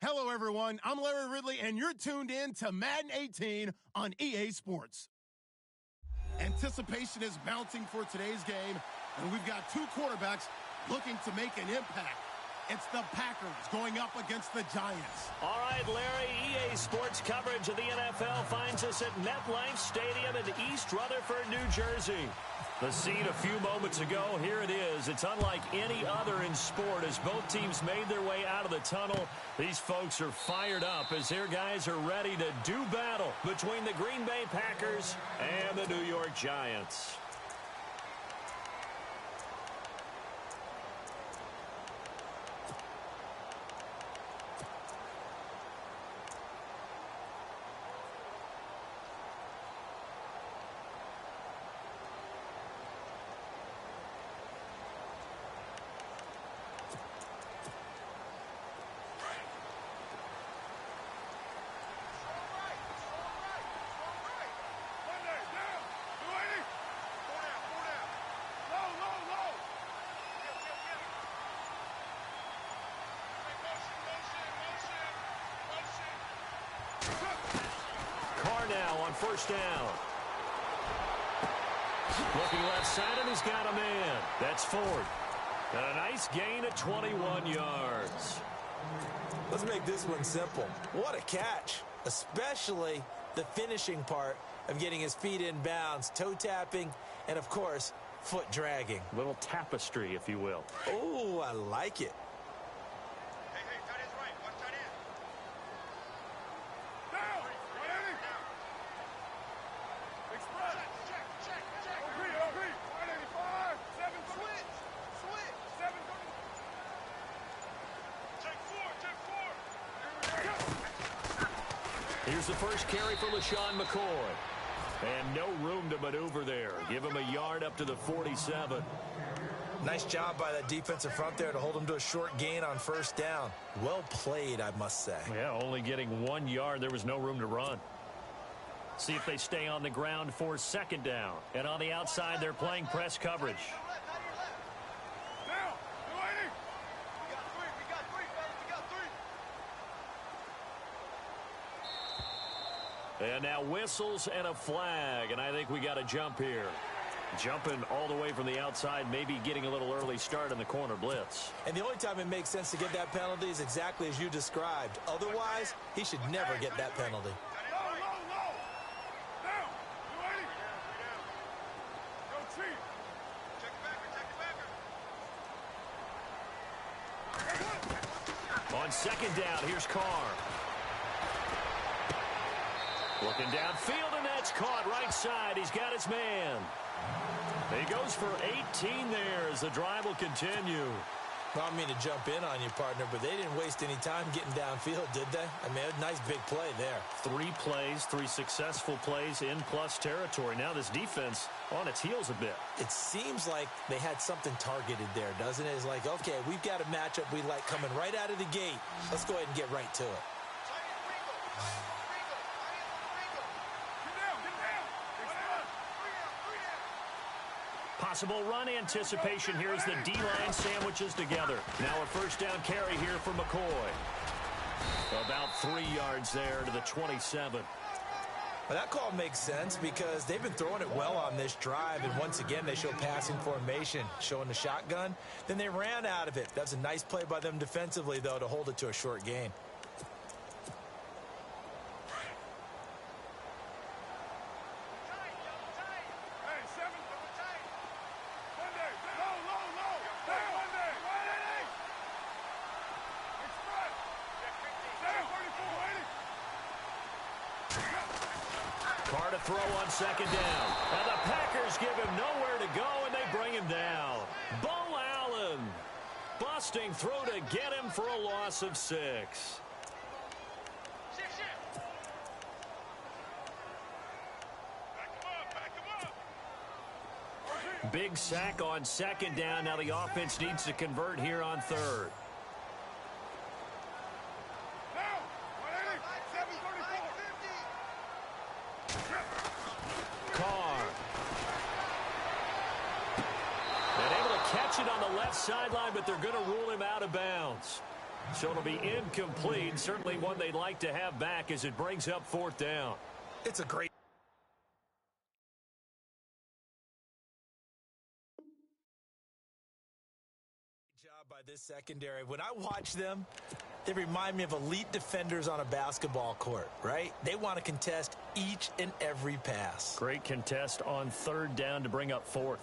Hello, everyone. I'm Larry Ridley, and you're tuned in to Madden 18 on EA Sports. Anticipation is mounting for today's game, and we've got two quarterbacks looking to make an impact. It's the Packers going up against the Giants. All right, Larry, EA Sports coverage of the NFL finds us at MetLife Stadium in East Rutherford, New Jersey. The scene a few moments ago, here it is. It's unlike any other in sport as both teams made their way out of the tunnel. These folks are fired up as their guys are ready to do battle between the Green Bay Packers and the New York Giants. Now on first down. Looking left side, and he's got a man. That's Ford. And a nice gain of 21 yards. Let's make this one simple. What a catch, especially the finishing part of getting his feet in bounds, toe tapping, and, of course, foot dragging. Little tapestry, if you will. Oh, I like it. Here's the first carry for LaShawn McCoy. And no room to maneuver there. Give him a yard up to the 47. Nice job by that defensive front there to hold him to a short gain on first down. Well played, I must say. Yeah, only getting 1 yard. There was no room to run. See if they stay on the ground for second down. And on the outside, they're playing press coverage. And now whistles and a flag, and I think we got a jump here. Jumping all the way from the outside, maybe getting a little early start in the corner blitz. And the only time it makes sense to get that penalty is exactly as you described. Otherwise, he should never get that penalty. On second down, here's Carr. Looking downfield, and that's caught right side. He's got his man. He goes for 18 there as the drive will continue. I don't mean to jump in on you, partner, but they didn't waste any time getting downfield, did they? I mean, a nice big play there. 3 plays, 3 successful plays in plus territory. Now this defense on its heels a bit. It seems like they had something targeted there, doesn't it? It's like, okay, we've got a matchup we like coming right out of the gate. Let's go ahead and get right to it. Possible run anticipation here as the D-line sandwiches together. Now a first down carry here for McCoy. About 3 yards there to the 27. Well, that call makes sense because they've been throwing it well on this drive, and once again they show passing formation, showing the shotgun. Then they ran out of it. That's a nice play by them defensively, though, to hold it to a short gain. Throw on second down. And the Packers give him nowhere to go, and they bring him down. Bo Allen busting through to get him for a loss of 6. Big sack on second down. Now the offense needs to convert here on third. It on the left sideline, but they're going to rule him out of bounds. So it'll be incomplete. Certainly one they'd like to have back as it brings up 4th down. It's a great job by this secondary. When I watch them, they remind me of elite defenders on a basketball court, right? They want to contest each and every pass. Great contest on 3rd down to bring up 4th.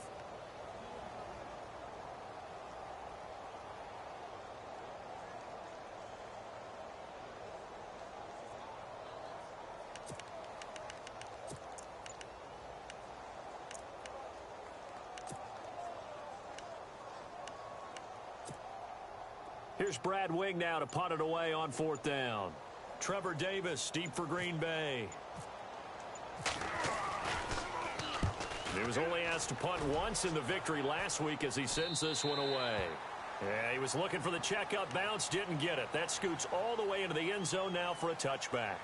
Here's Brad Wing now to punt it away on 4th down. Trevor Davis deep for Green Bay. He was only asked to punt once in the victory last week as he sends this one away. Yeah, he was looking for the checkup bounce, didn't get it. That scoots all the way into the end zone now for a touchback.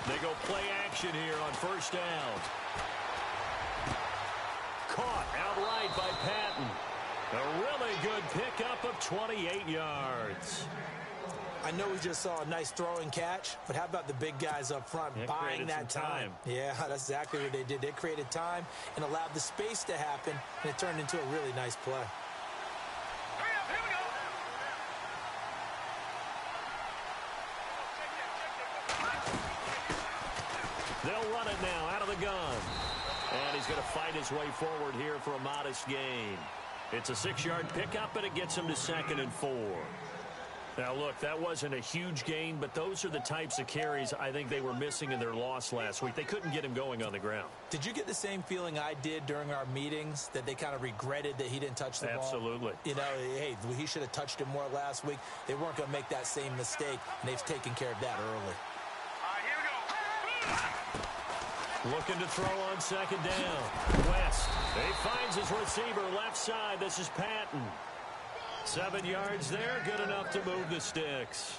They go play action here on 1st down. Caught outright by Patton. A really good pickup of 28 yards. I know we just saw a nice throwing catch, but how about the big guys up front buying that time? Yeah, that's exactly what they did. They created time and allowed the space to happen, and it turned into a really nice play. They'll run it now out of the gun. And he's going to fight his way forward here for a modest gain. It's a 6-yard pickup, and it gets him to 2nd and 4. Now, look, that wasn't a huge gain, but those are the types of carries I think they were missing in their loss last week. They couldn't get him going on the ground. Did you get the same feeling I did during our meetings, that they kind of regretted that he didn't touch the ball? Absolutely. You know, hey, he should have touched it more last week. They weren't going to make that same mistake, and they've taken care of that early. Looking to throw on 2nd down. West. He finds his receiver left side. This is Patton. 7 yards there. Good enough to move the sticks.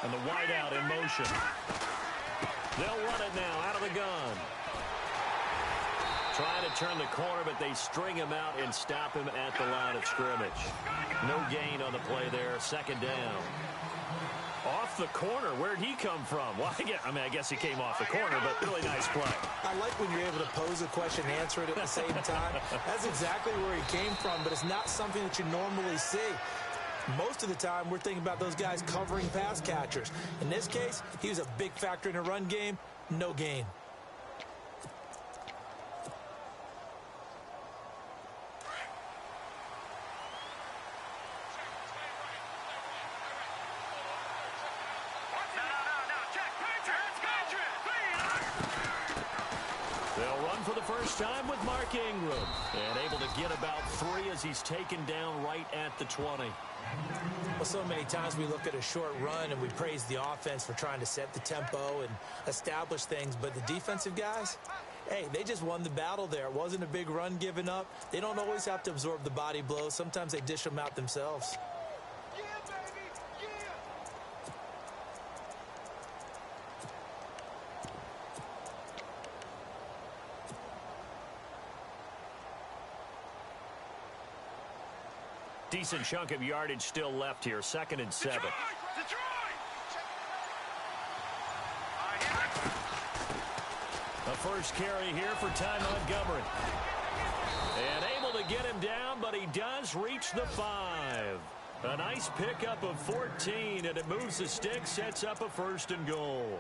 And the wideout in motion. They'll run it now out of the gun. Trying to turn the corner, but they string him out and stop him at the line of scrimmage. No gain on the play there. 2nd down. Off the corner. Where'd he come from? Well, I guess he came off the corner, but really nice play. I like when you're able to pose a question and answer it at the same time. That's exactly where he came from, but it's not something that you normally see. Most of the time, we're thinking about those guys covering pass catchers. In this case, he was a big factor in the run game. No gain. They'll run for the first time with Mark Ingram. And able to get about 3 as he's taken down right at the 20. Well, so many times we look at a short run and we praise the offense for trying to set the tempo and establish things, but the defensive guys, hey, they just won the battle there. It wasn't a big run given up. They don't always have to absorb the body blows. Sometimes they dish them out themselves. Yeah, baby! Yeah! Decent chunk of yardage still left here. 2nd and 7. A first carry here for Ty Montgomery. And able to get him down, but he does reach the 5. A nice pickup of 14, and it moves the stick, sets up a 1st and goal.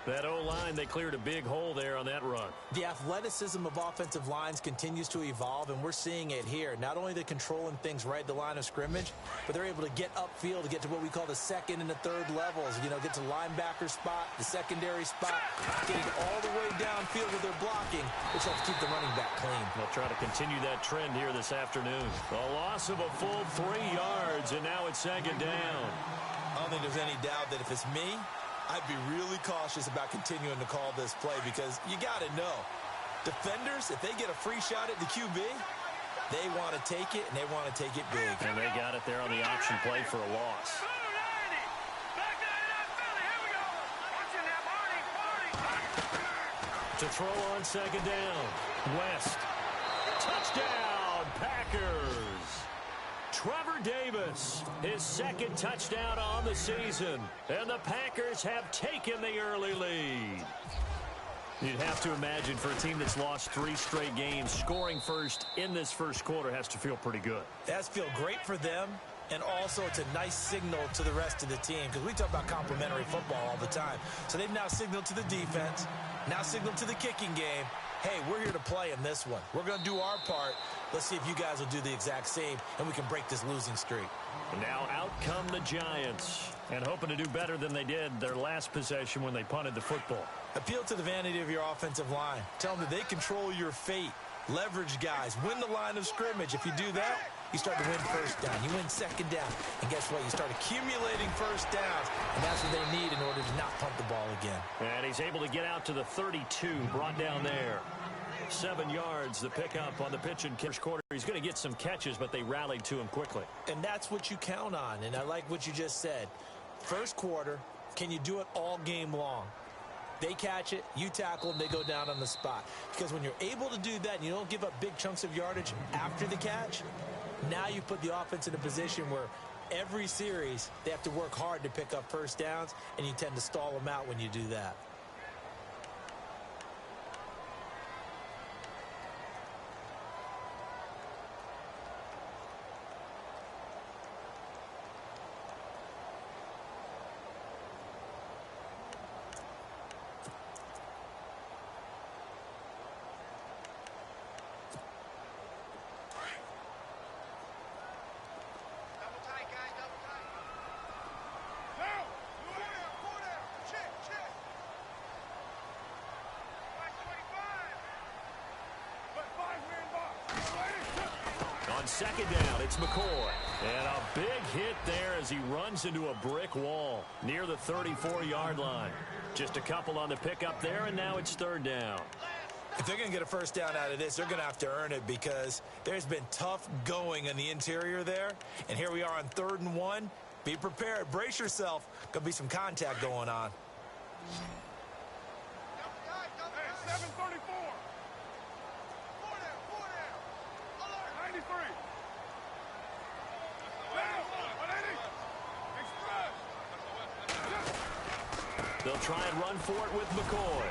That O-line, they cleared a big hole there on that run. The athleticism of offensive lines continues to evolve, and we're seeing it here. Not only they're controlling things right at the line of scrimmage, but they're able to get upfield to get to what we call the second and the third levels. You know, get to linebacker spot, the secondary spot, getting all the way downfield with their blocking, which helps keep the running back clean. They'll try to continue that trend here this afternoon. A loss of a full 3 yards, and now it's second down. I don't think there's any doubt that if it's me, I'd be really cautious about continuing to call this play because you got to know, defenders, if they get a free shot at the QB, they want to take it, and they want to take it big. And they got it there on the option play for a loss. To throw on second down, West. Touchdown, Packers. Trevor Davis, his second touchdown on the season. And the Packers have taken the early lead. You'd have to imagine for a team that's lost 3 straight games, scoring first in this first quarter has to feel pretty good. It has to feel great for them, and also it's a nice signal to the rest of the team because we talk about complementary football all the time. So they've now signaled to the defense, now signaled to the kicking game, hey, we're here to play in this one. We're going to do our part. Let's see if you guys will do the exact same, and we can break this losing streak. And now out come the Giants, and hoping to do better than they did their last possession when they punted the football. Appeal to the vanity of your offensive line. Tell them that they control your fate. Leverage guys. Win the line of scrimmage. If you do that, you start to win first down. You win second down. And guess what? You start accumulating first downs, and that's what they need in order to not punt the ball again. And he's able to get out to the 32, brought down there. 7 yards, the pickup on the pitch in first quarter. He's going to get some catches, but they rallied to him quickly. And that's what you count on, and I like what you just said. First quarter, can you do it all game long? They catch it, you tackle them, they go down on the spot. Because when you're able to do that and you don't give up big chunks of yardage after the catch, now you put the offense in a position where every series they have to work hard to pick up first downs, and you tend to stall them out when you do that. On second down, it's McCoy. And a big hit there as he runs into a brick wall near the 34-yard line. Just a couple on the pickup there, and now it's third down. If they're going to get a first down out of this, they're going to have to earn it because there's been tough going in the interior there. And here we are on 3rd and 1. Be prepared. Brace yourself. Going to be some contact going on. Hey, 734. 4 down. Alert. 93. Down. 180. Express. They'll try and run for it with McCoy.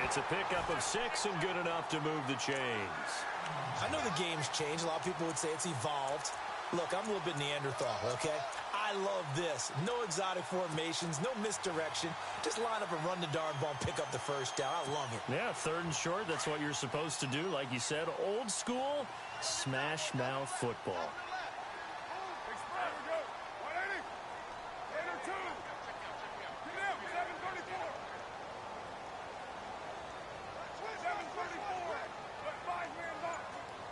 It's a pickup of 6 and good enough to move the chains. I know the game's changed. A lot of people would say it's evolved. Look, I'm a little bit Neanderthal, okay? I love this. No exotic formations, no misdirection. Just line up and run the darn ball and pick up the first down. I love it. Yeah, 3rd and short, that's what you're supposed to do. Like you said, old school, smash mouth football. Express. 180. 8 or 2. Get out. 734. 734. Put 5-man box.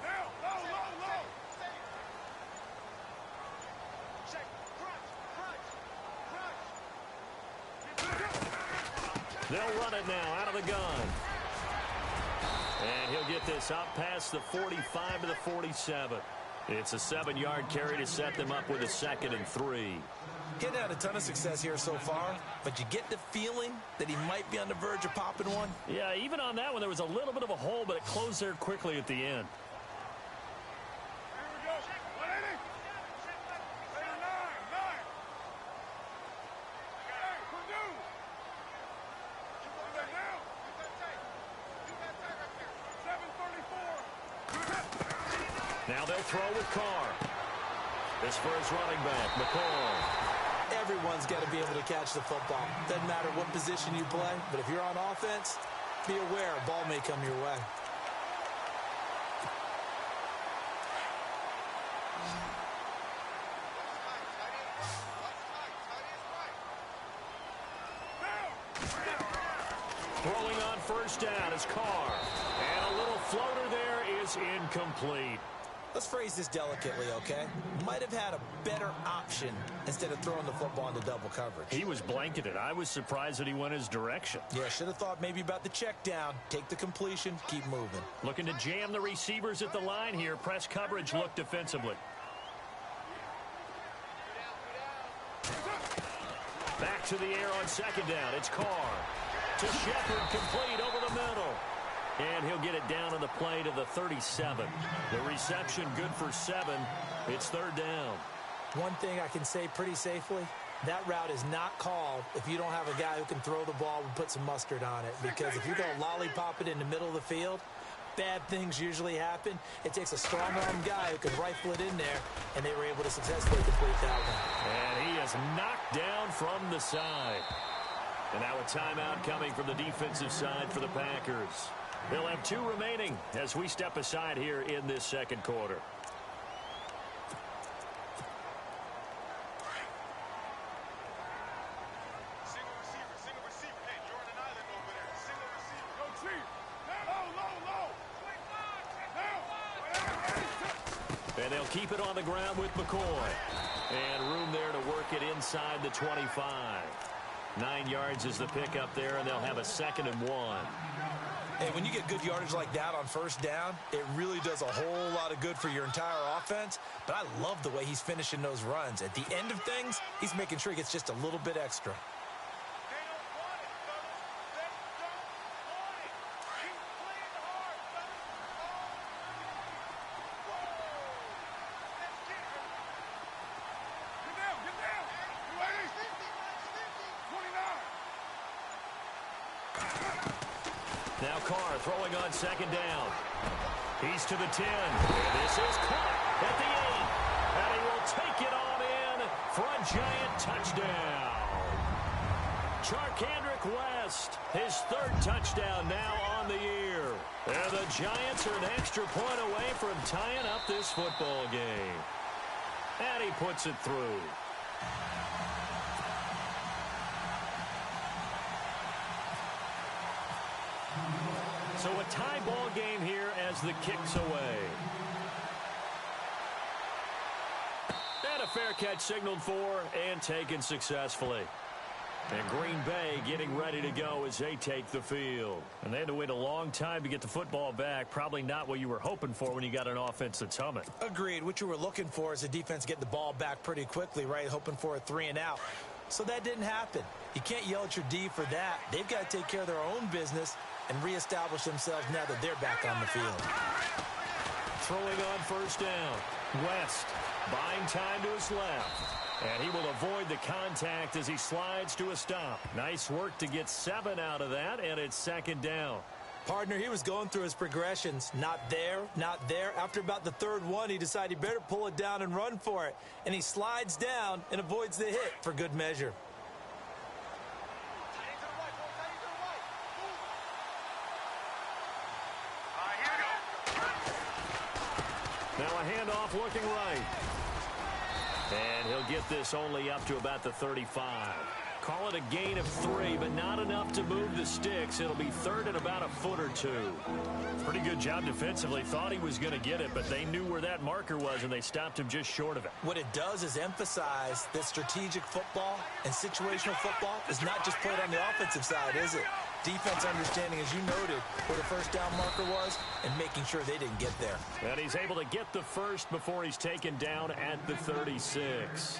Down. Low, low, low. Check. Crunch. They'll run it now out of the gun. And he'll get this up past the 45 to the 47. It's a 7-yard carry to set them up with a 2nd and 3. Getting had a ton of success here so far, but you get the feeling that he might be on the verge of popping one. Yeah, even on that one, there was a little bit of a hole, but it closed there quickly at the end. Here we go. 180. 8 or 9. 9. Hey, Purdue. Put that down. 734. Now they'll throw with Carr. This for his running back, McCoy. Everyone's got to be able to catch the football. Doesn't matter what position you play, but if you're on offense, be aware a ball may come your way. Throwing on first down is Carr. And a little floater there is incomplete. Let's phrase this delicately, okay? Might have had a better option instead of throwing the football into double coverage. He was blanketed. I was surprised that he went his direction. Yeah, should have thought maybe about the check down. Take the completion, keep moving. Looking to jam the receivers at the line here. Press coverage look defensively. Back to the air on second down. It's Carr. To Shepard, complete over the middle. And he'll get it down on the play to the 37. The reception good for 7. It's third down. One thing I can say pretty safely, that route is not called if you don't have a guy who can throw the ball and put some mustard on it. Because if you're going to lollipop it in the middle of the field, bad things usually happen. It takes a strong-arm guy who can rifle it in there, and they were able to successfully complete that one. And he is knocked down from the side. And now a timeout coming from the defensive side for the Packers. They'll have 2 remaining as we step aside here in this second quarter. Single receiver. Hey, you're on an island over there. Single receiver. Go Chief. Low. And they'll keep it on the ground with McCoy. And room there to work it inside the 25. 9 yards is the pickup there, and they'll have a 2nd and 1. Hey, when you get good yardage like that on first down, it really does a whole lot of good for your entire offense. But I love the way he's finishing those runs. At the end of things, he's making sure he gets just a little bit extra. They don't want it, fellas. They don't want it. Keep playing hard, fellas. Whoa. Let's get her. Get down. You ready? 29. Now Carr throwing on second down. He's to the 10. And this is caught at the 8. And he will take it on in for a giant touchdown. Charkandrick West, his 3rd touchdown now on the year. And the Giants are an extra point away from tying up this football game. And he puts it through. So a tie ball game here as the kick's away. And a fair catch signaled for and taken successfully. And Green Bay getting ready to go as they take the field. And they had to wait a long time to get the football back. Probably not what you were hoping for when you got an offense that's humming. Agreed. What you were looking for is the defense getting the ball back pretty quickly, right? Hoping for a 3 and out. So that didn't happen. You can't yell at your D for that. They've got to take care of their own business and reestablish themselves now that they're back on the field. Throwing on first down. West buying time to his left. And he will avoid the contact as he slides to a stop. Nice work to get 7 out of that, and it's 2nd down. Partner, he was going through his progressions. Not there, not there. After about the 3rd one, he decided he better pull it down and run for it. And he slides down and avoids the hit for good measure. Now a handoff looking right. And he'll get this only up to about the 35. Call it a gain of 3, but not enough to move the sticks. It'll be 3rd and about a foot or 2. Pretty good job defensively. Thought he was going to get it, but they knew where that marker was, and they stopped him just short of it. What it does is emphasize that strategic football and situational football is not just played on the offensive side, is it? Defense understanding, as you noted, where the first down marker was and making sure they didn't get there. And he's able to get the first before he's taken down at the 36.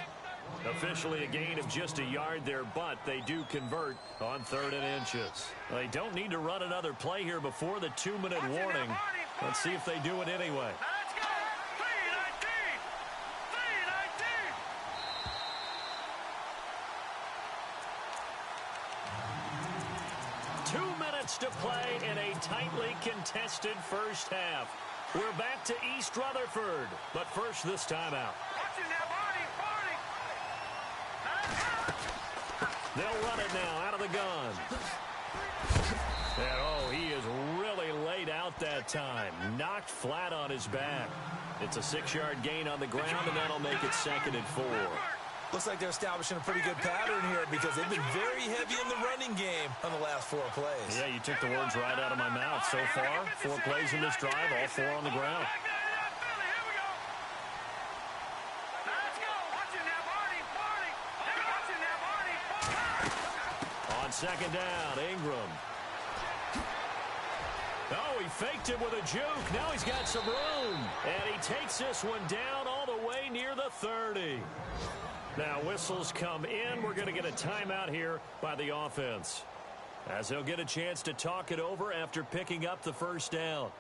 Officially a gain of just a yard there, but they do convert on 3rd and inches. They don't need to run another play here before the 2-minute warning. Let's see if they do it anyway. Let's go. 3-19. 2 minutes to play in a tightly contested first half. We're back to East Rutherford, but first this timeout. Watching that body. They'll run it now out of the gun. And, oh, he is really laid out that time. Knocked flat on his back. It's a 6-yard gain on the ground, and that'll make it 2nd and 4. Looks like they're establishing a pretty good pattern here because they've been very heavy in the running game on the last 4 plays. Yeah, you took the words right out of my mouth. So far, 4 plays in this drive, all 4 on the ground. On 2nd down, Ingram. Oh, he faked it with a juke. Now he's got some room. And he takes this one down all the way near the 30. Now whistles come in. We're going to get a timeout here by the offense, as they'll get a chance to talk it over after picking up the first down.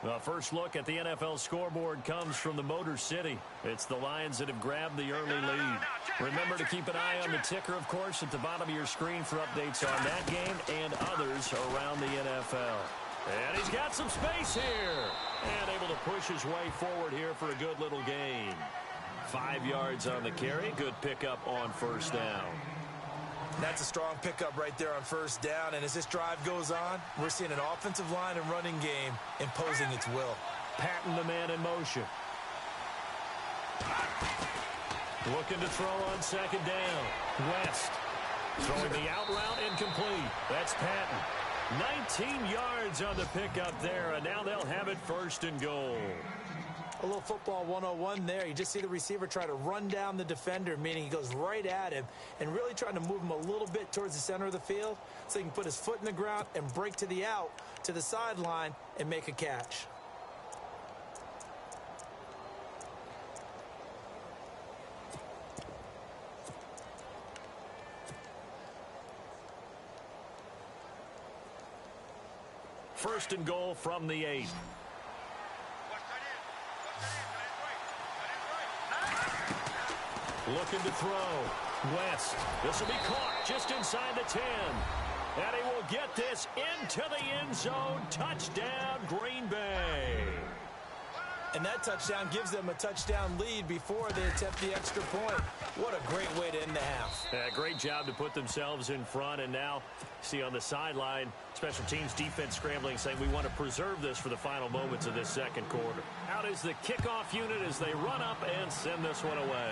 The first look at the NFL scoreboard comes from the Motor City. It's the Lions that have grabbed the early lead. Remember to keep an eye on the ticker, of course, at the bottom of your screen for updates on that game and others around the NFL. And he's got some space here. And able to push his way forward here for a good little gain. 5 yards on the carry. Good pickup on first down. That's a strong pickup right there on first down. And as this drive goes on, we're seeing an offensive line and running game imposing its will. Patton, the man in motion. Looking to throw on 2nd down. West. Throwing the out route incomplete. That's Patton. 19 yards on the pickup there, and now they'll have it 1st and goal. A little football 101 there. You just see the receiver try to run down the defender, meaning he goes right at him and really trying to move him a little bit towards the center of the field so he can put his foot in the ground and break to the out, to the sideline, and make a catch. First and goal from the 8. Looking to throw. West. This will be caught just inside the 10. And he will get this into the end zone. Touchdown, Green Bay. And that touchdown gives them a touchdown lead before they attempt the extra point. What a great way to end the half. Yeah, great job to put themselves in front. And now, see on the sideline, special teams defense scrambling, saying we want to preserve this for the final moments of this 2nd quarter. Out is the kickoff unit as they run up and send this one away.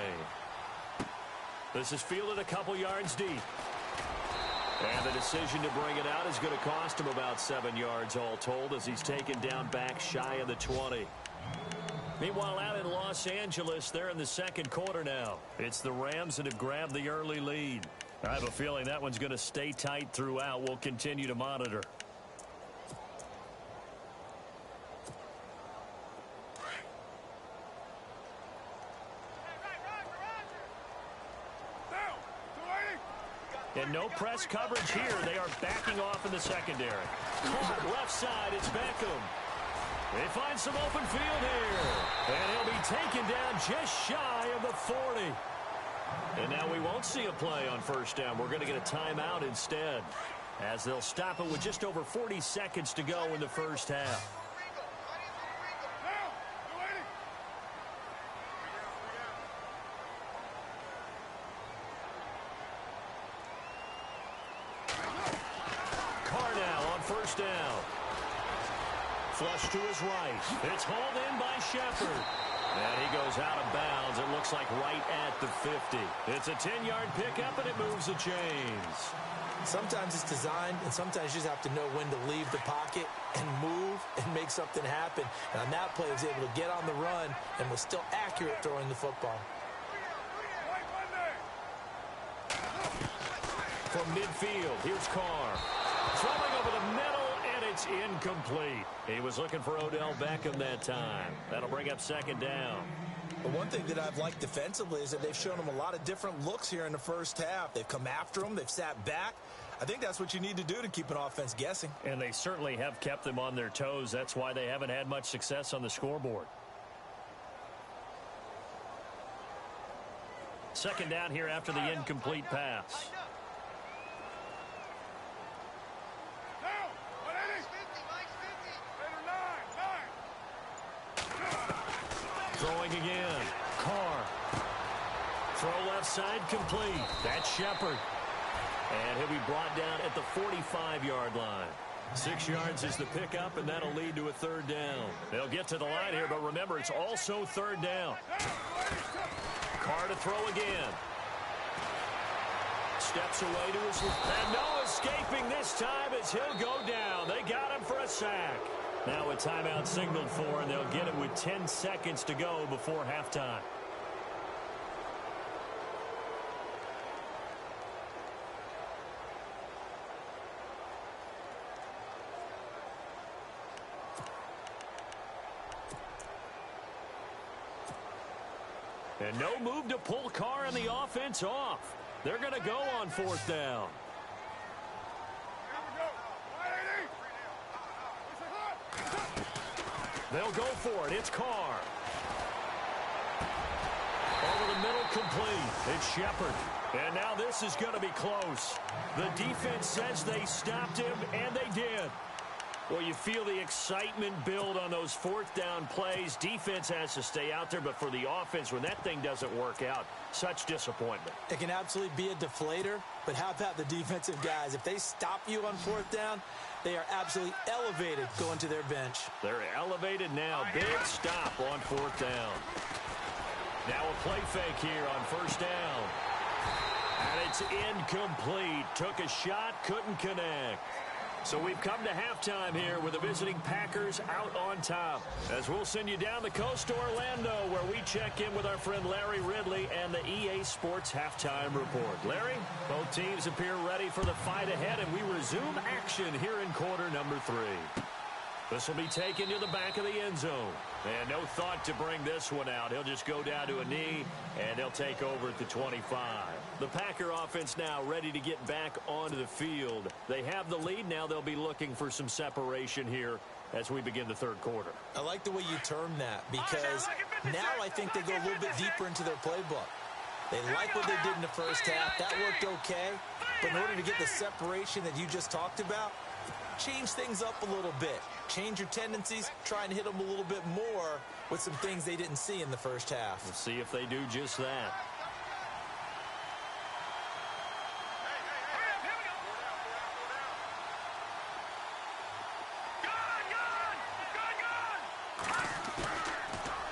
This is fielded a couple yards deep. And the decision to bring it out is going to cost him about 7 yards all told, as he's taken down back shy of the 20. Meanwhile, out in Los Angeles, they're in the 2nd quarter now. It's the Rams that have grabbed the early lead. I have a feeling that one's going to stay tight throughout. We'll continue to monitor. And no press coverage here. They are backing off in the secondary. Caught left side, it's Beckham. They find some open field here. And he'll be taken down just shy of the 40. And now we won't see a play on first down. We're going to get a timeout instead, as they'll stop it with just over 40 seconds to go in the first half. First down. Flush to his right. It's hauled in by Shepard. And he goes out of bounds. It looks like right at the 50. It's a 10-yard pickup, and it moves the chains. Sometimes it's designed, and sometimes you just have to know when to leave the pocket and move and make something happen. And on that play, he was able to get on the run and was still accurate throwing the football. From midfield, here's Carr. Throwing over the middle, and it's incomplete. He was looking for Odell Beckham that time. That'll bring up 2nd down. But one thing that I've liked defensively is that they've shown him a lot of different looks here in the first half. They've come after him. They've sat back. I think that's what you need to do to keep an offense guessing. And they certainly have kept them on their toes. That's why they haven't had much success on the scoreboard. 2nd down here after the incomplete pass. Throwing again. Carr. Throw left side complete. That's Shepard. And he'll be brought down at the 45-yard line. 6 yards is the pickup, and that'll lead to a third down. They'll get to the line here, but remember, it's also third down. Carr to throw again. Steps away to his left. And no escaping this time as he'll go down. They got him for a sack. Now a timeout signaled for, and they'll get it with 10 seconds to go before halftime. And no move to pull Carr and the offense off. They're going to go on fourth down. They'll go for it. It's Carr. Over the middle, complete. It's Shepard. And now this is going to be close. The defense says they stopped him, and they did. Well, you feel the excitement build on those fourth down plays. Defense has to stay out there, but for the offense, when that thing doesn't work out, such disappointment. It can absolutely be a deflator, but how about the defensive guys? If they stop you on fourth down, they are absolutely elevated going to their bench. They're elevated now. Big stop on fourth down. Now a play fake here on first down. And it's incomplete. Took a shot, couldn't connect. So we've come to halftime here with the visiting Packers out on top. As we'll send you down the coast to Orlando, where we check in with our friend Larry Ridley and the EA Sports Halftime Report. Larry, both teams appear ready for the fight ahead, and we resume action here in quarter number 3. This will be taken to the back of the end zone. And no thought to bring this one out. He'll just go down to a knee, and they'll take over at the 25. The Packer offense now ready to get back onto the field. They have the lead. Now they'll be looking for some separation here as we begin the third quarter. I like the way you term that, because now I think they go a little bit deeper into their playbook. They like what they did in the first half. That worked okay. But in order to get the separation that you just talked about, change things up a little bit. Change your tendencies. Try and hit them a little bit more with some things they didn't see in the first half. We'll see if they do just that.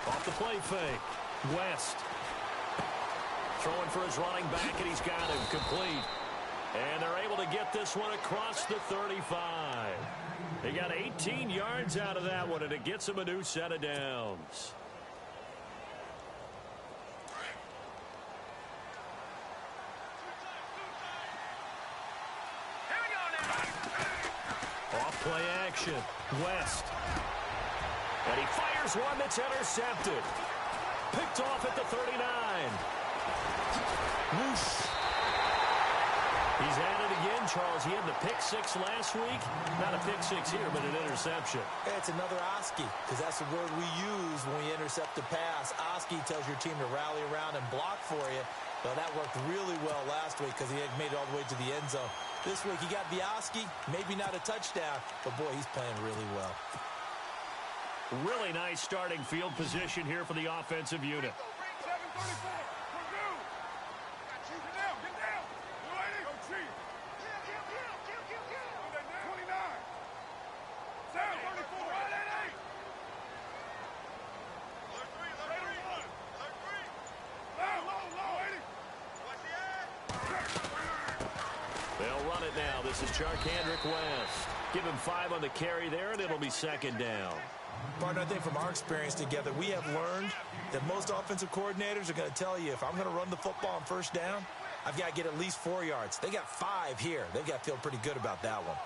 Off the play fake. West. Throwing for his running back, and he's got him complete. And they're able to get this one across the 35. They got 18 yards out of that one, and it gets them a new set of downs. Off play action. West. And he fires one that's intercepted. Picked off at the 39. Whoosh. He's at it again, Charles. He had the pick six last week. Not a pick six here, but an interception. It's another Oski, because that's the word we use when we intercept a pass. Oski tells your team to rally around and block for you. Well, that worked really well last week because he had made it all the way to the end zone. This week he got the Oski, maybe not a touchdown, but boy, he's playing really well. Really nice starting field position here for the offensive unit. They'll run it now. This is Charkandrick West. Give him 5 on the carry there, and it'll be second down. Partner, I think from our experience together, we have learned that most offensive coordinators are going to tell you, if I'm going to run the football on first down, I've got to get at least 4 yards. They got 5 here. They've got to feel pretty good about that one.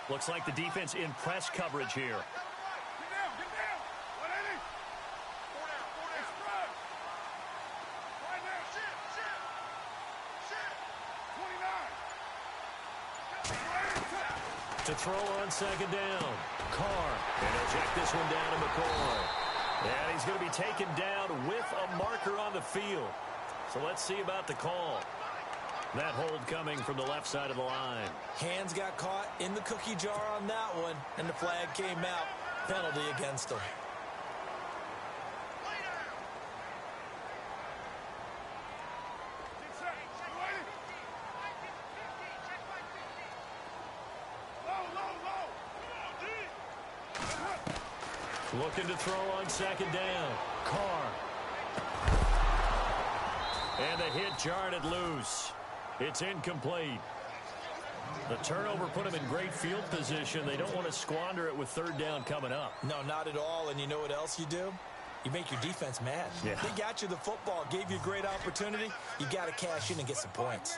Looks like the defense in press coverage here. To throw on second down. Carr. And he'll check this one down to McCoy. And he's going to be taken down with a marker on the field. So let's see about the call. That hold coming from the left side of the line. Hands got caught in the cookie jar on that one, and the flag came out. Penalty against him. Looking to throw on second down. Carr. And the hit jarred it loose. It's incomplete. The turnover put them in great field position. They don't want to squander it with third down coming up. No, not at all. And you know what else you do? You make your defense mad. Yeah. They got you the football, gave you a great opportunity. You got to cash in and get some points.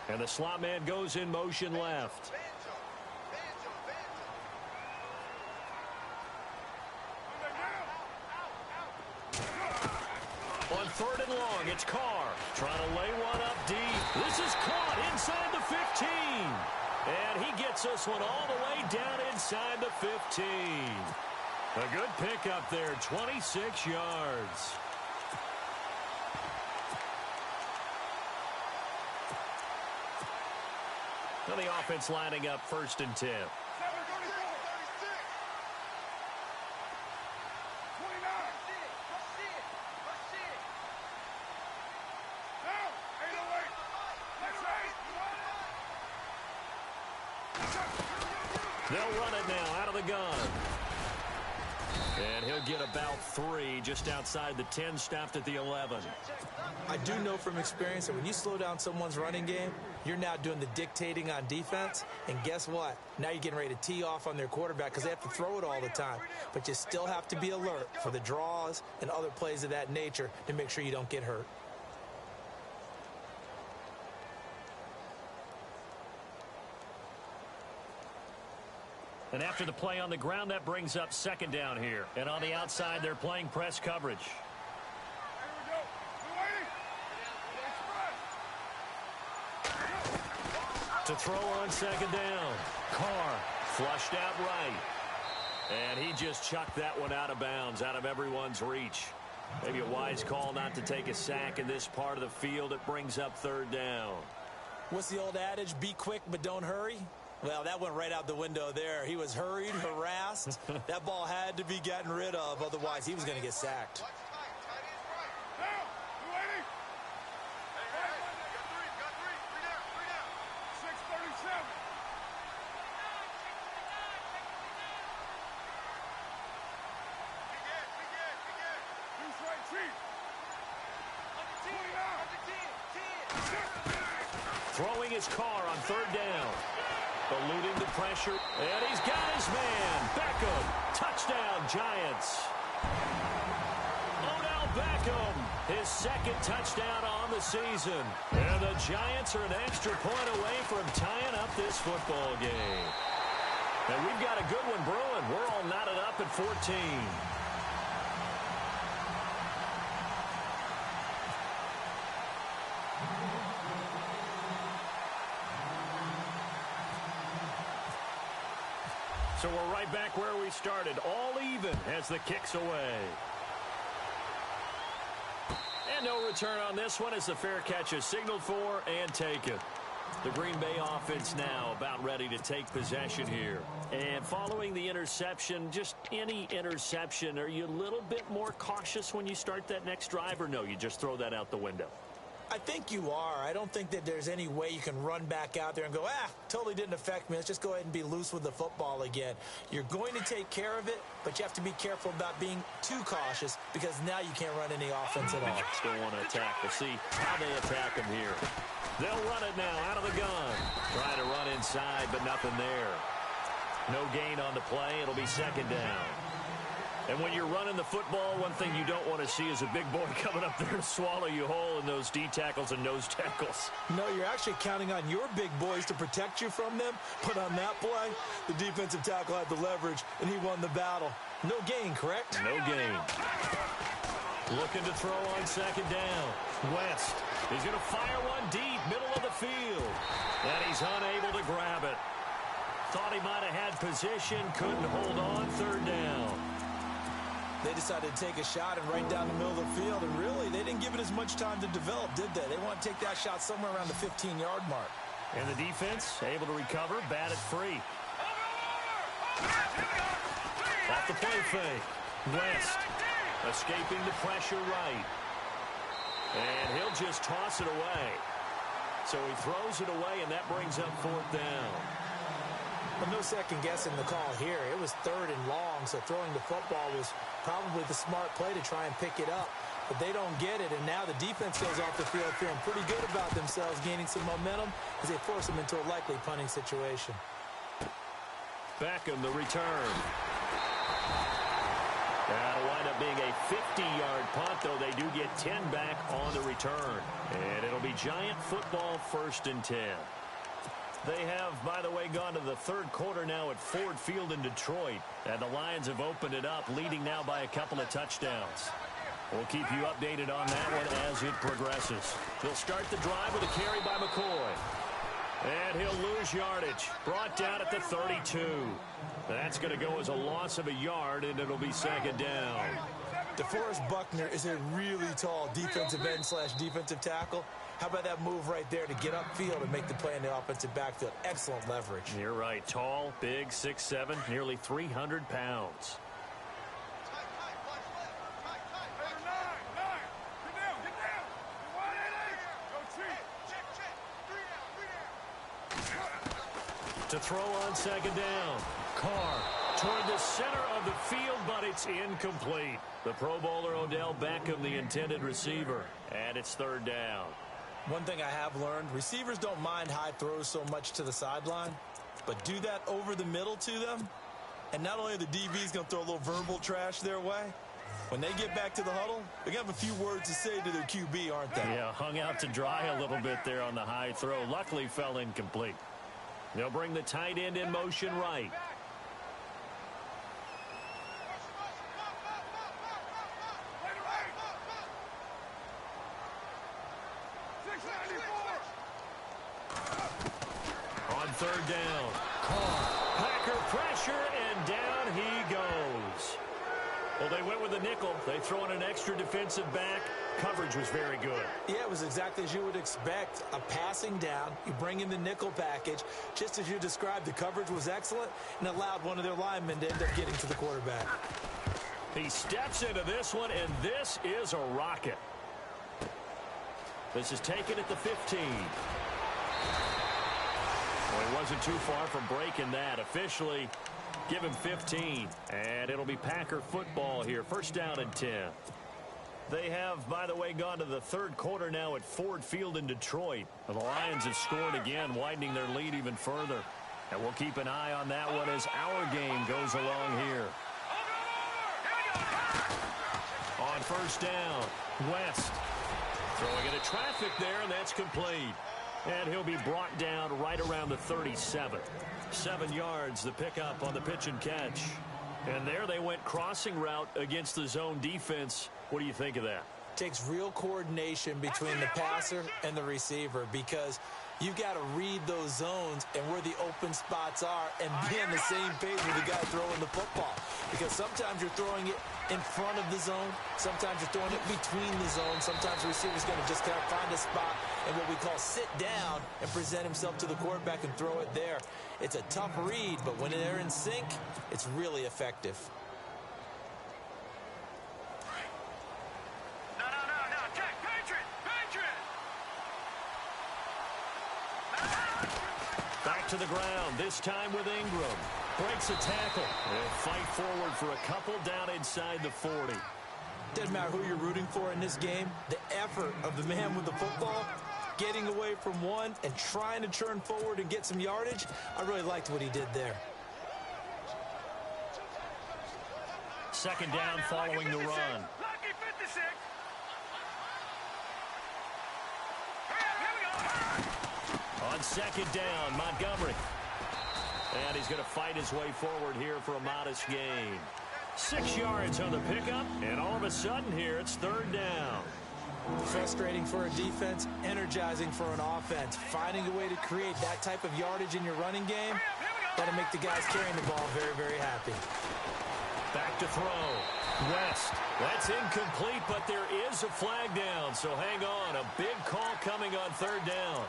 And the slot man goes in motion left. On third and long, it's Carr trying to lay one up deep. This is caught inside the 15. And he gets this one all the way down inside the 15. A good pickup there, 26 yards. Now the offense lining up 1st and 10. They'll run it now out of the gun. And he'll get about 3 just outside the 10, stopped at the 11. I do know from experience that when you slow down someone's running game, you're now doing the dictating on defense. And guess what? Now you're getting ready to tee off on their quarterback because they have to throw it all the time. But you still have to be alert for the draws and other plays of that nature to make sure you don't get hurt. And after the play on the ground, that brings up 2nd down here. And on the outside, they're playing press coverage. To throw on 2nd down. Carr flushed out right. And he just chucked that one out of bounds, out of everyone's reach. Maybe a wise call not to take a sack in this part of the field. It brings up 3rd down. What's the old adage? Be quick, but don't hurry. Well, that went right out the window there. He was hurried, harassed. That ball had to be gotten rid of. Otherwise, he was going to get sacked. Throwing his Carr on 3rd down. Eluding the pressure. And he's got his man. Beckham. Touchdown, Giants. Odell Beckham. His 2nd touchdown on the season. And the Giants are an extra point away from tying up this football game. And we've got a good one brewing. We're all knotted up at 14. So we're right back where we started, all even as the kick's away. And no return on this one as the fair catch is signaled for and taken. The Green Bay offense now about ready to take possession here. And following the interception, just any interception, are you a little bit more cautious when you start that next drive, or no, you just throw that out the window? I think you are. I don't think that there's any way you can run back out there and go, totally didn't affect me. Let's just go ahead and be loose with the football again. You're going to take care of it, but you have to be careful about being too cautious because now you can't run any offense at all. Still want to attack. We'll see how they attack him here. They'll run it now out of the gun. Trying to run inside, but nothing there. No gain on the play. It'll be 2nd down. And when you're running the football, one thing you don't want to see is a big boy coming up there to swallow you whole in those D tackles and nose tackles. No, you're actually counting on your big boys to protect you from them. But on that play, the defensive tackle had the leverage, and he won the battle. No gain, correct? No gain. Looking to throw on 2nd down. West. He's going to fire one deep, middle of the field. And he's unable to grab it. Thought he might have had position, couldn't hold on, 3rd down. They decided to take a shot and right down the middle of the field, and really, they didn't give it as much time to develop, did they? They want to take that shot somewhere around the 15-yard mark. And the defense able to recover, bat it free. Off the play fake. West escaping the pressure right. And he'll just toss it away. So he throws it away, and that brings up 4th down. Well, no second guessing the call here. It was 3rd and long, so throwing the football was probably the smart play to try and pick it up. But they don't get it, and now the defense goes off the field feeling pretty good about themselves, gaining some momentum as they force them into a likely punting situation. Beckham, the return. That'll wind up being a 50-yard punt, though they do get 10 back on the return. And it'll be Giant football 1st and 10. They have, by the way, gone to the 3rd quarter now at Ford Field in Detroit. And the Lions have opened it up, leading now by a couple of touchdowns. We'll keep you updated on that one as it progresses. They'll start the drive with a carry by McCoy. And he'll lose yardage. Brought down at the 32. That's going to go as a loss of a yard, and it'll be 2nd down. DeForest Buckner is a really tall defensive end / defensive tackle. How about that move right there to get upfield and make the play in the offensive backfield? Excellent leverage. You're right. Tall, big, 6'7", nearly 300 pounds. To throw on 2nd down. Carr toward the center of the field, but it's incomplete. The Pro Bowler Odell Beckham, the intended receiver. And it's 3rd down. One thing I have learned, receivers don't mind high throws so much to the sideline, but do that over the middle to them, and not only are the DBs going to throw a little verbal trash their way, when they get back to the huddle, they're going to have a few words to say to their QB, aren't they? Yeah, hung out to dry a little bit there on the high throw. Luckily fell incomplete. They'll bring the tight end in motion right. On 3rd down, Carr, Packer pressure, and down he goes. Well, they went with a nickel. They throw in an extra defensive back. Coverage was very good. Yeah, it was exactly as you would expect. A passing down, you bring in the nickel package. Just as you described, the coverage was excellent and allowed one of their linemen to end up getting to the quarterback. He steps into this one, and this is a rocket. This is taken at the 15. Well, he wasn't too far from breaking that. Officially, give him 15. And it'll be Packer football here. 1st down and 10. They have, by the way, gone to the 3rd quarter now at Ford Field in Detroit. The Lions have scored again, widening their lead even further. And we'll keep an eye on that one as our game goes along here. On 1st down, West. Throwing into traffic there, and that's complete. And he'll be brought down right around the 37. 7 yards, the pickup on the pitch and catch. And there they went crossing route against the zone defense. What do you think of that? Takes real coordination between the passer and the receiver because you've got to read those zones and where the open spots are and be on the same page with the guy throwing the football. Because sometimes you're throwing it in front of the zone. Sometimes you're throwing it between the zones. Sometimes the receiver's going to just kind of find a spot and what we call sit down and present himself to the quarterback and throw it there. It's a tough read, but when they're in sync, it's really effective. Back to the ground, this time with Ingram. Breaks a tackle. They'll fight forward for a couple down inside the 40. Doesn't matter who you're rooting for in this game. The effort of the man with the football, getting away from one and trying to turn forward and get some yardage, I really liked what he did there. 2nd down following the run. On 2nd down, Montgomery. And he's going to fight his way forward here for a modest gain. 6 yards on the pickup, and all of a sudden here it's 3rd down. Frustrating for a defense, energizing for an offense. Finding a way to create that type of yardage in your running game, that'll make the guys carrying the ball very, very happy. Back to throw. West. That's incomplete, but there is a flag down, so hang on. A big call coming on 3rd down.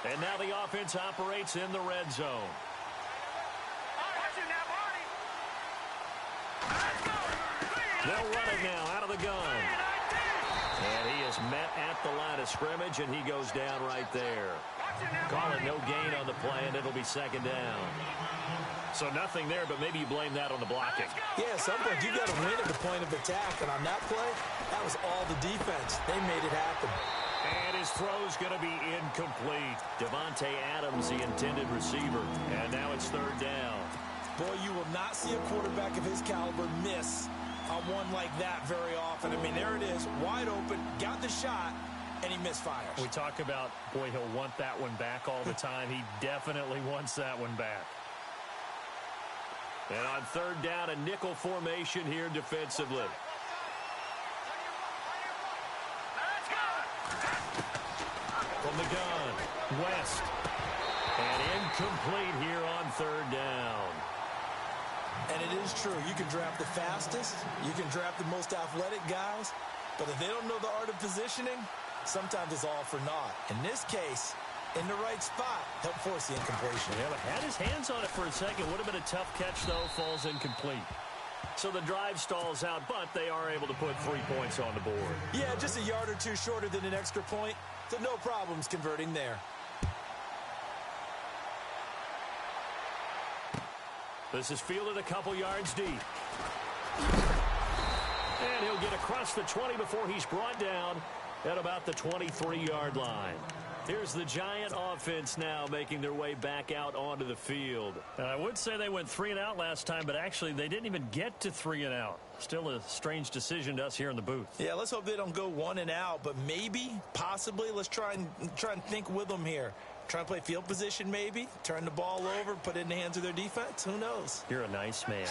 And now the offense operates in the red zone. They'll run it now out of the gun. And he is met at the line of scrimmage, and he goes down right there. Call it no gain on the play, and it'll be second down. So nothing there, but maybe you blame that on the blocking. Yeah, at some point, you got to win at the point of attack. And on that play, that was all the defense. They made it happen. And his throw's going to be incomplete. Devontae Adams, the intended receiver. And now it's third down. Boy, you will not see a quarterback of his caliber miss on one like that very often. I mean, there it is, wide open, got the shot, and he misfires. We talk about, boy, he'll want that one back all the time. He definitely wants that one back. And on third down, a nickel formation here defensively. From the gun, West. And incomplete here on third down. And it is true. You can draft the fastest. You can draft the most athletic guys. But if they don't know the art of positioning, sometimes it's all for naught. In this case, in the right spot, help force the incompletion. Yeah, but had his hands on it for a second. Would have been a tough catch, though. Falls incomplete. So the drive stalls out, but they are able to put 3 points on the board. Yeah, just a yard or two shorter than an extra point. So no problems converting there. This is fielded a couple yards deep. And he'll get across the 20 before he's brought down at about the 23-yard line. Here's the Giant offense now making their way back out onto the field. I would say they went 3 and out last time, but actually they didn't even get to 3 and out. Still a strange decision to us here in the booth. Yeah, let's hope they don't go 1 and out, but maybe, possibly, let's try and think with them here. Try and play field position maybe, turn the ball over, put it in the hands of their defense. Who knows? You're a nice man.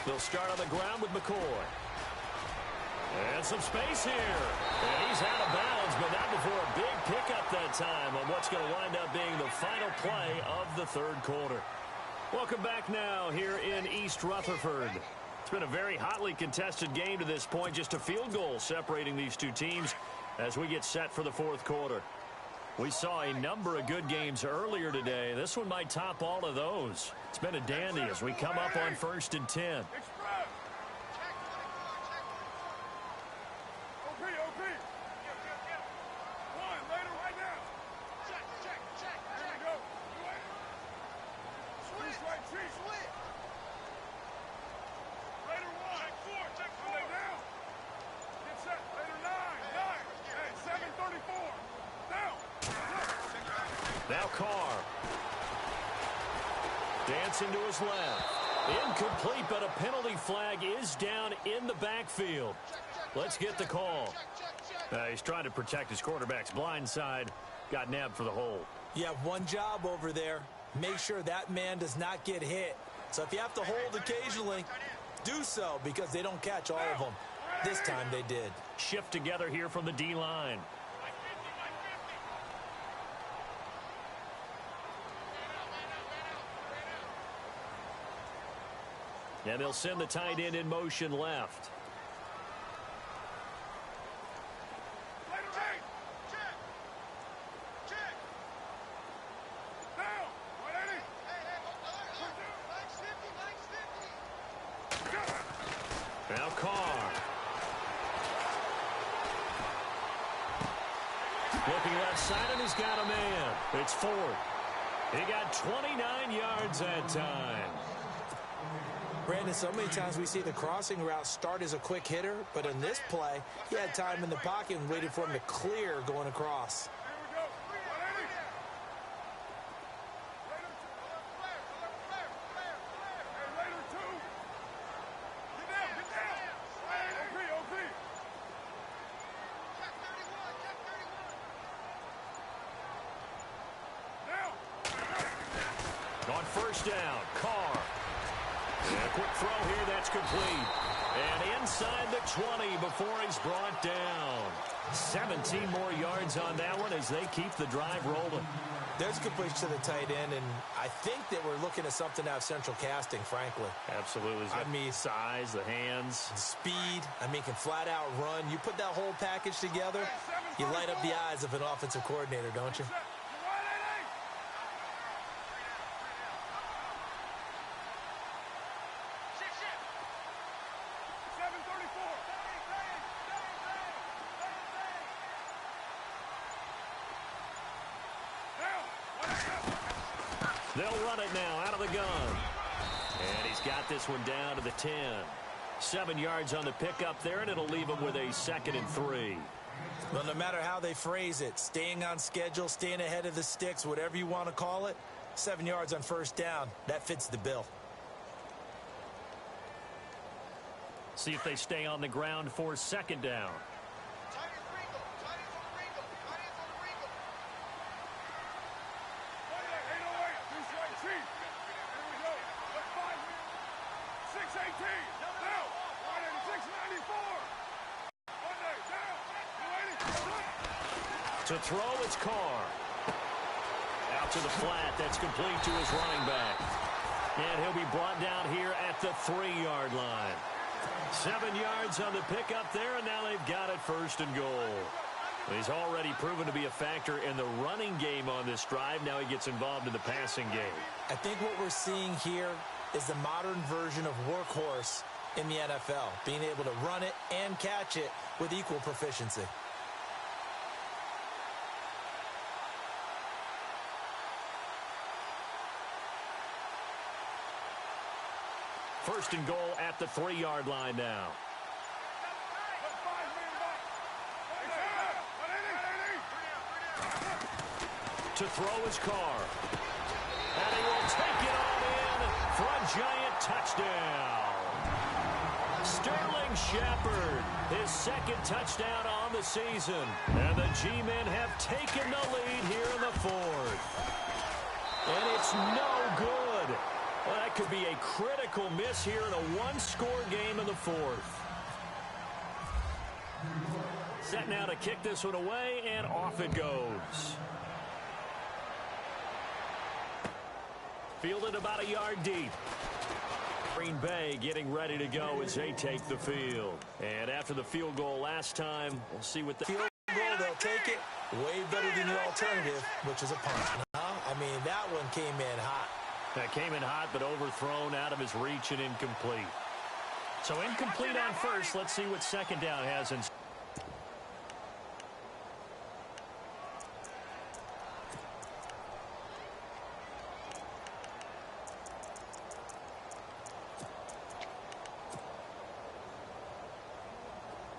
They'll start on the ground with McCoy. And some space here. And he's out of bounds, but not before a big pickup that time on what's going to wind up being the final play of the third quarter. Welcome back now here in East Rutherford. It's been a very hotly contested game to this point. Just a field goal separating these two teams as we get set for the fourth quarter. We saw a number of good games earlier today. This one might top all of those. It's been a dandy as we come up on 1st and 10. Now Carr. Dancing to his left. Incomplete, but a penalty flag is down in the backfield. Let's get the call. He's trying to protect his quarterback's blind side. Got nabbed for the hold. You have one job over there. Make sure that man does not get hit. So if you have to hold occasionally, do so because they don't catch all of them. This time they did. Shift together here from the D-line. And they'll send the tight end in motion left. Now Carr. Looking left side, and he's got a man. It's Ford. He got 29 yards that time. Brandon, so many times we see the crossing route start as a quick hitter, but in this play, he had time in the pocket and waited for him to clear going across. On first down, Carr. And a quick throw here, that's complete. And inside the 20 before he's brought down. 17 more yards on that one as they keep the drive rolling. There's completion to the tight end, and I think that we're looking at something out of central casting, frankly. Absolutely. I mean, size, the hands. Speed, I mean, can flat out run. You put that whole package together, you light up the eyes of an offensive coordinator, don't you? They'll run it now out of the gun. And he's got this one down to the 10. 7 yards on the pickup there, and it'll leave him with a 2nd and 3. Well, no matter how they phrase it, staying on schedule, staying ahead of the sticks, whatever you want to call it, 7 yards on first down, that fits the bill. See if they stay on the ground for 2nd down. To throw, it's Carr. Out to the flat. That's complete to his running back. And he'll be brought down here at the 3-yard line. 7 yards on the pickup there, and now they've got it 1st and goal. He's already proven to be a factor in the running game on this drive. Now he gets involved in the passing game. I think what we're seeing here is the modern version of workhorse in the NFL, being able to run it and catch it with equal proficiency. First and goal at the 3-yard line now. To throw his Carr. And he will take it all in for a giant touchdown. Sterling Shepard, his 2nd touchdown on the season. And the G-men have taken the lead here in the 4th. And it's no good. Well, that could be a critical miss here in a 1-score game in the 4th. Set now to kick this one away, and off it goes. Fielded about a yard deep. Green Bay getting ready to go as they take the field. And after the field goal last time, we'll see what the field goal, they'll take it. Way better than the alternative, which is a punt. I mean, that one came in hot. That came in hot, but overthrown, out of his reach, and incomplete. So incomplete on first. Let's see what 2nd down has in.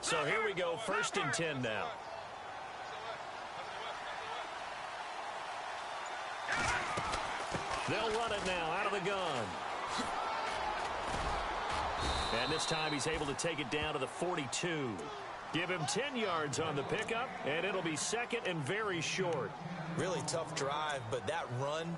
So here we go, 1st and 10 now. They'll run it now out of the gun. And this time he's able to take it down to the 42. Give him 10 yards on the pickup, and it'll be 2nd and very short. Really tough drive, but that run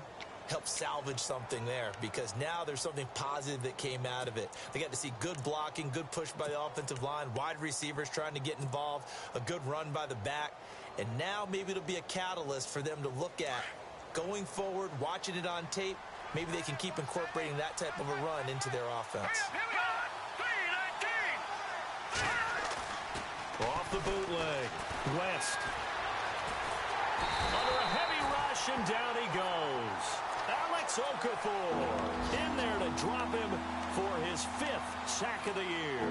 helped salvage something there because now there's something positive that came out of it. They got to see good blocking, good push by the offensive line, wide receivers trying to get involved, a good run by the back, and now maybe it'll be a catalyst for them to look at going forward, watching it on tape. Maybe they can keep incorporating that type of a run into their offense. Off the bootleg. West. Under a heavy rush, and down he goes. Alex Okafor in there to drop him for his 5th sack of the year.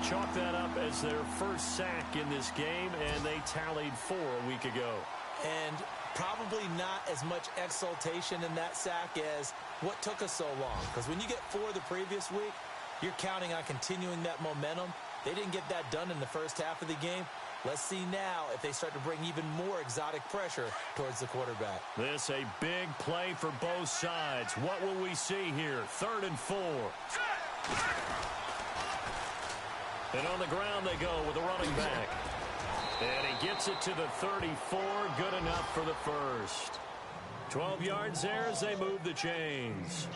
Chalk that up as their 1st sack in this game, and they tallied 4 a week ago. And probably not as much exultation in that sack as what took us so long. Because when you get 4 the previous week, you're counting on continuing that momentum. They didn't get that done in the first half of the game. Let's see now if they start to bring even more exotic pressure towards the quarterback. This a big play for both sides. What will we see here? 3rd and 4. And on the ground they go with a running back. And he gets it to the 34. Good enough for the 1st. 12 yards there as they move the chains.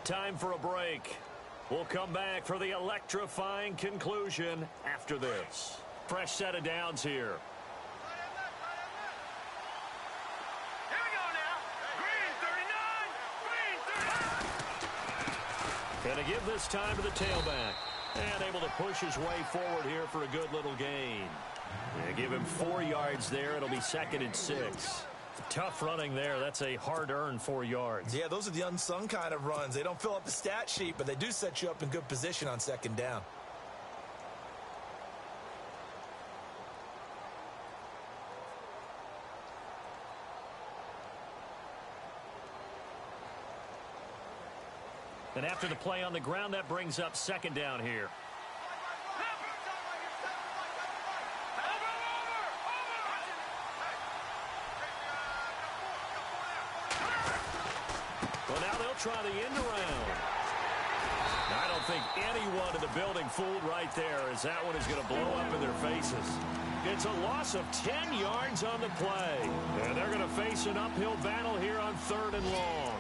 Time for a break. We'll come back for the electrifying conclusion after this. Fresh set of downs here. Going to give this time to the tailback. And able to push his way forward here for a good little gain. Yeah, give him 4 yards there. It'll be 2nd and 6. Tough running there. That's a hard-earned 4 yards. Yeah, those are the unsung kind of runs. They don't fill up the stat sheet, but they do set you up in good position on 2nd down. And after the play on the ground, that brings up second down here. Well, now they'll try the end around. I don't think anyone in the building fooled right there, as that one is going to blow up in their faces. It's a loss of 10 yards on the play. And they're going to face an uphill battle here on 3rd and long.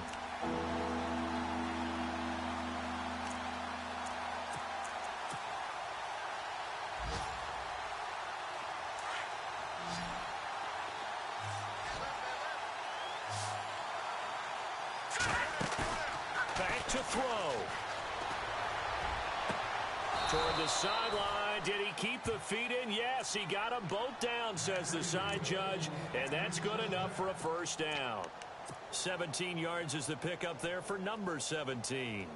Back to throw. Toward the sideline. Did he keep the feet in? Yes, he got them both down, says the side judge. And that's good enough for a first down. 17 yards is the pickup there for number 17.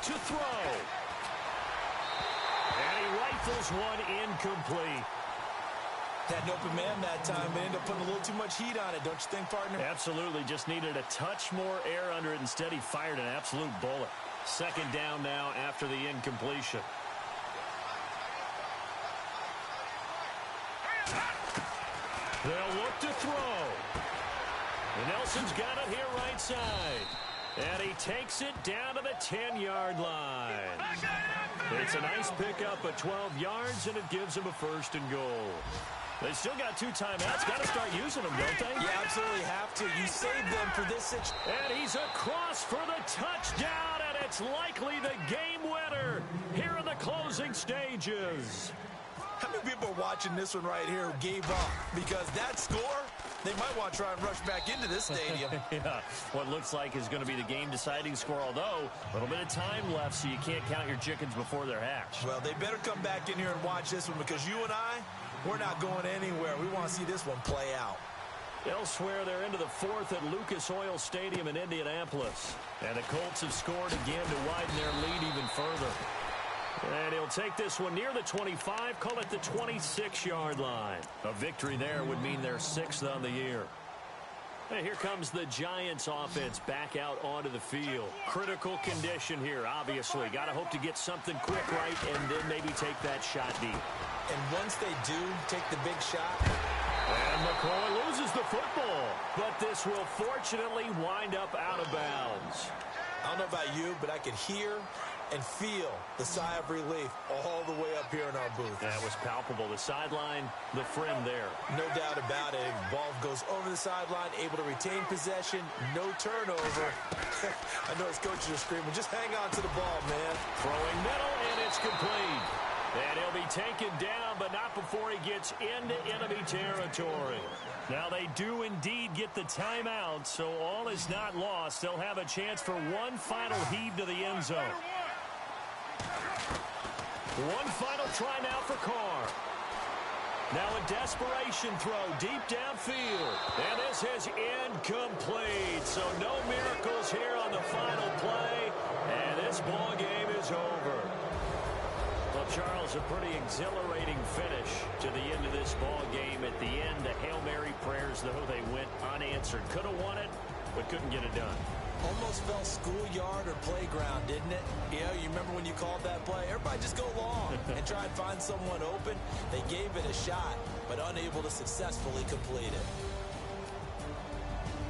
To throw. And he rifles one incomplete. Had an open man that time, but ended up putting a little too much heat on it, don't you think, partner? Absolutely. Just needed a touch more air under it. Instead, he fired an absolute bullet. Second down now after the incompletion. They'll look to throw. And Nelson's got it here right side. And he takes it down to the 10-yard line. It's a nice pickup of 12 yards, and it gives him a 1st and goal. They still got 2 timeouts. Got to start using them, don't they? You absolutely have to. You save them for this situation. And he's across for the touchdown, and it's likely the game winner here in the closing stages. How many people are watching this one right here who gave up? Because that score, they might want to try and rush back into this stadium. Yeah, what looks like is going to be the game-deciding score, although a little bit of time left, so you can't count your chickens before they're hatched. Well, they better come back in here and watch this one, because you and I, we're not going anywhere. We want to see this one play out. Elsewhere, they're into the 4th at Lucas Oil Stadium in Indianapolis. And the Colts have scored again to widen their lead even further. And he'll take this one near the 25, call it the 26-yard line. A victory there would mean their 6th on the year. And here comes the Giants offense back out onto the field. Critical condition here, obviously. Got to hope to get something quick right and then maybe take that shot deep. And once they do take the big shot. And McCoy loses the football. But this will fortunately wind up out of bounds. I don't know about you, but I could hear and feel the sigh of relief all the way up here in our booth. That was palpable. The sideline, the friend there. No doubt about it. Ball goes over the sideline, able to retain possession, no turnover. I know his coaches are screaming, just hang on to the ball, man. Throwing middle, and it's complete. And he'll be taken down, but not before he gets into enemy territory. Now they do indeed get the timeout, so all is not lost. They'll have a chance for one final heave to the end zone. One final try now for Carr. Now a desperation throw deep downfield. And this is incomplete. So no miracles here on the final play. And this ball game is over. Well, Charles, a pretty exhilarating finish to the end of this ball game. At the end, the Hail Mary prayers, though, they went unanswered. Could have won it, but couldn't get it done. Almost felt schoolyard or playground, didn't it? You know, you remember when you called that play? Everybody just go long and try and find someone open. They gave it a shot, but unable to successfully complete it.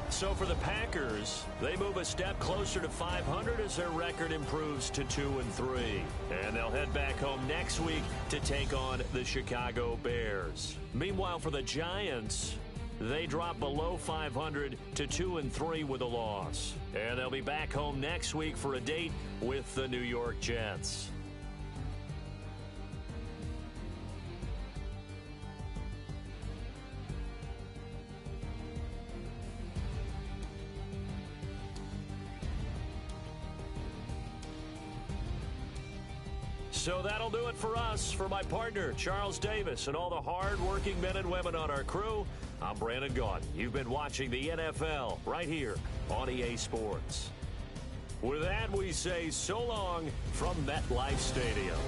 So for the Packers, they move a step closer to 500 as their record improves to 2-3. And they'll head back home next week to take on the Chicago Bears. Meanwhile, for the Giants, they drop below 500 to 2-3 with a loss. And they'll be back home next week for a date with the New York Jets. So that'll do it for us. For my partner, Charles Davis, and all the hard-working men and women on our crew, I'm Brandon Gaudin. You've been watching the NFL right here on EA Sports. With that, we say so long from MetLife Stadium.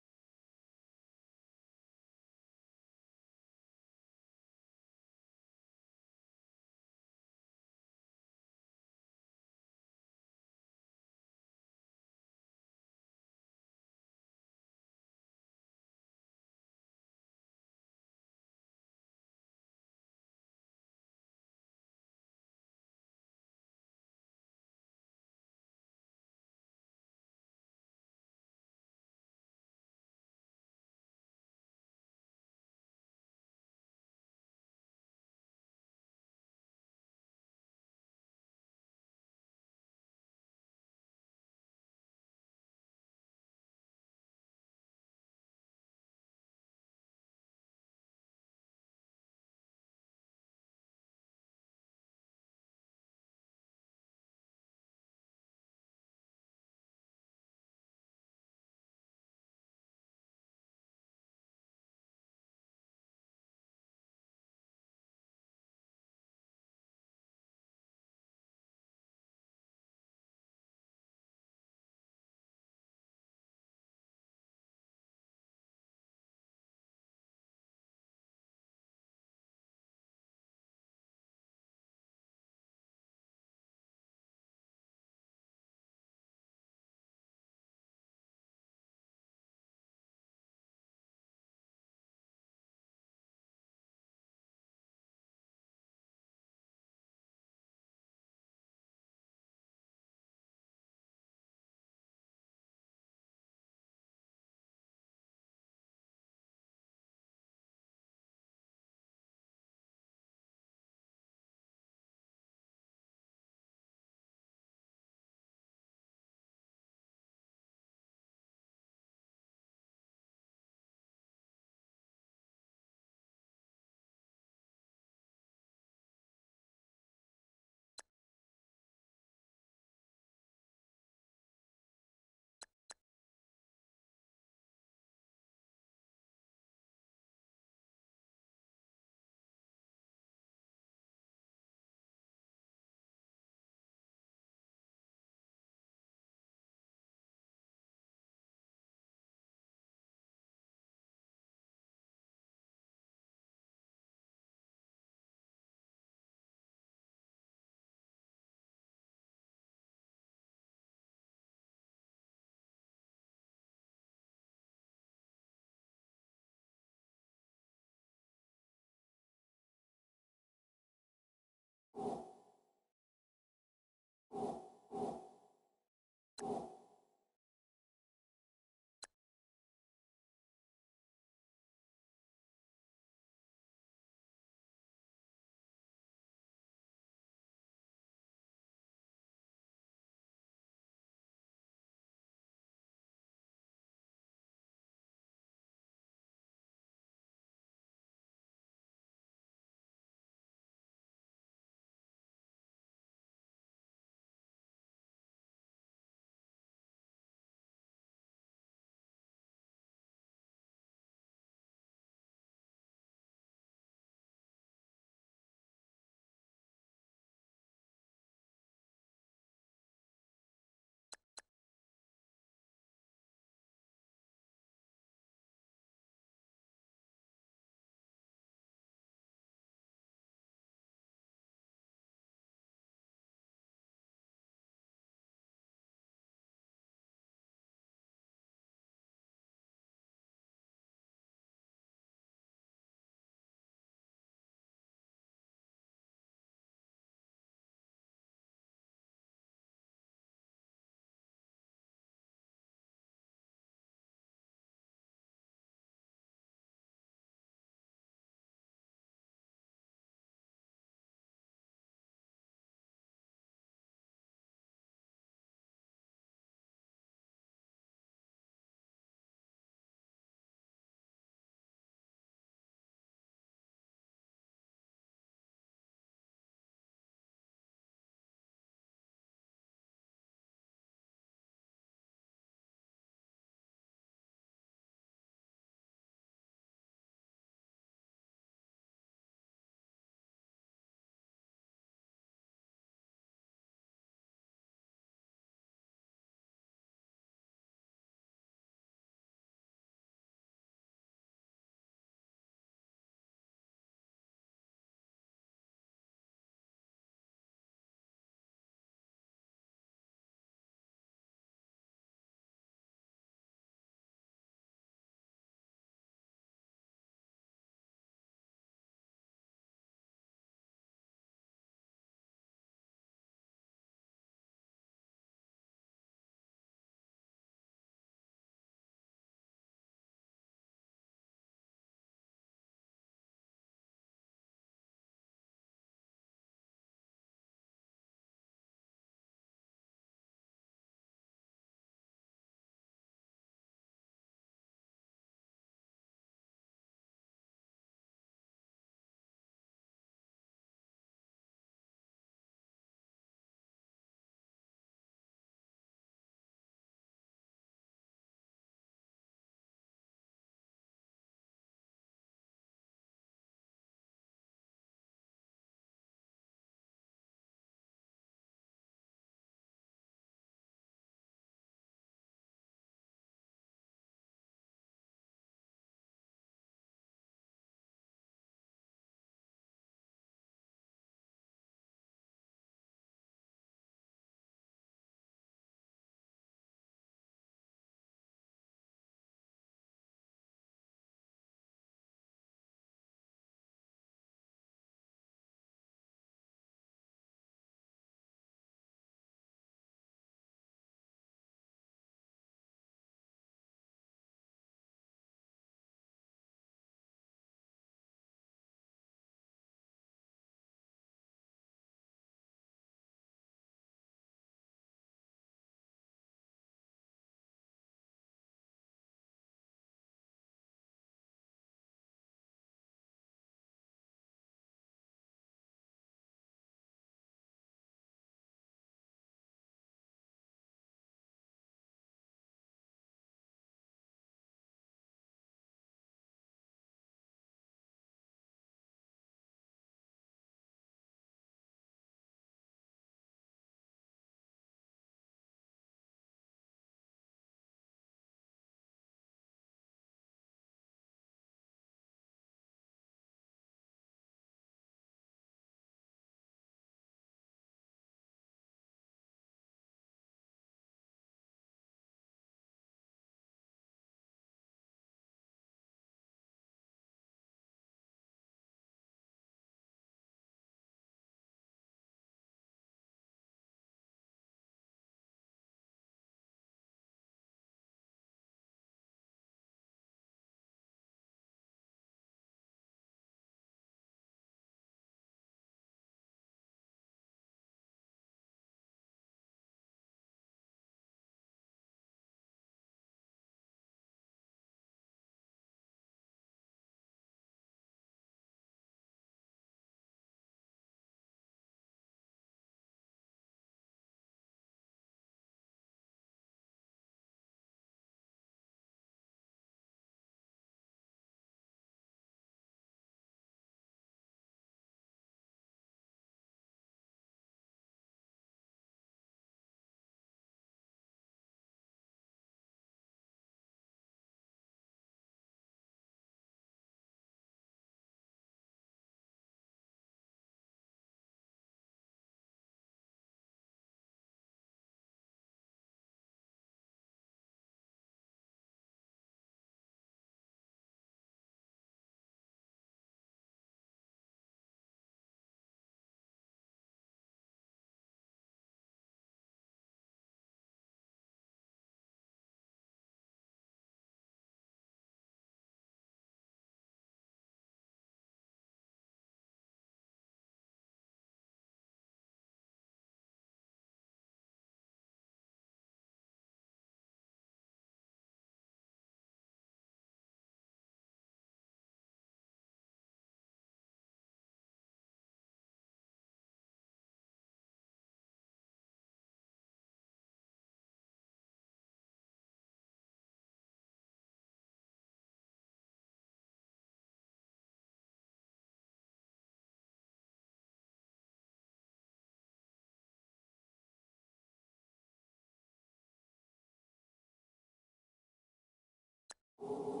All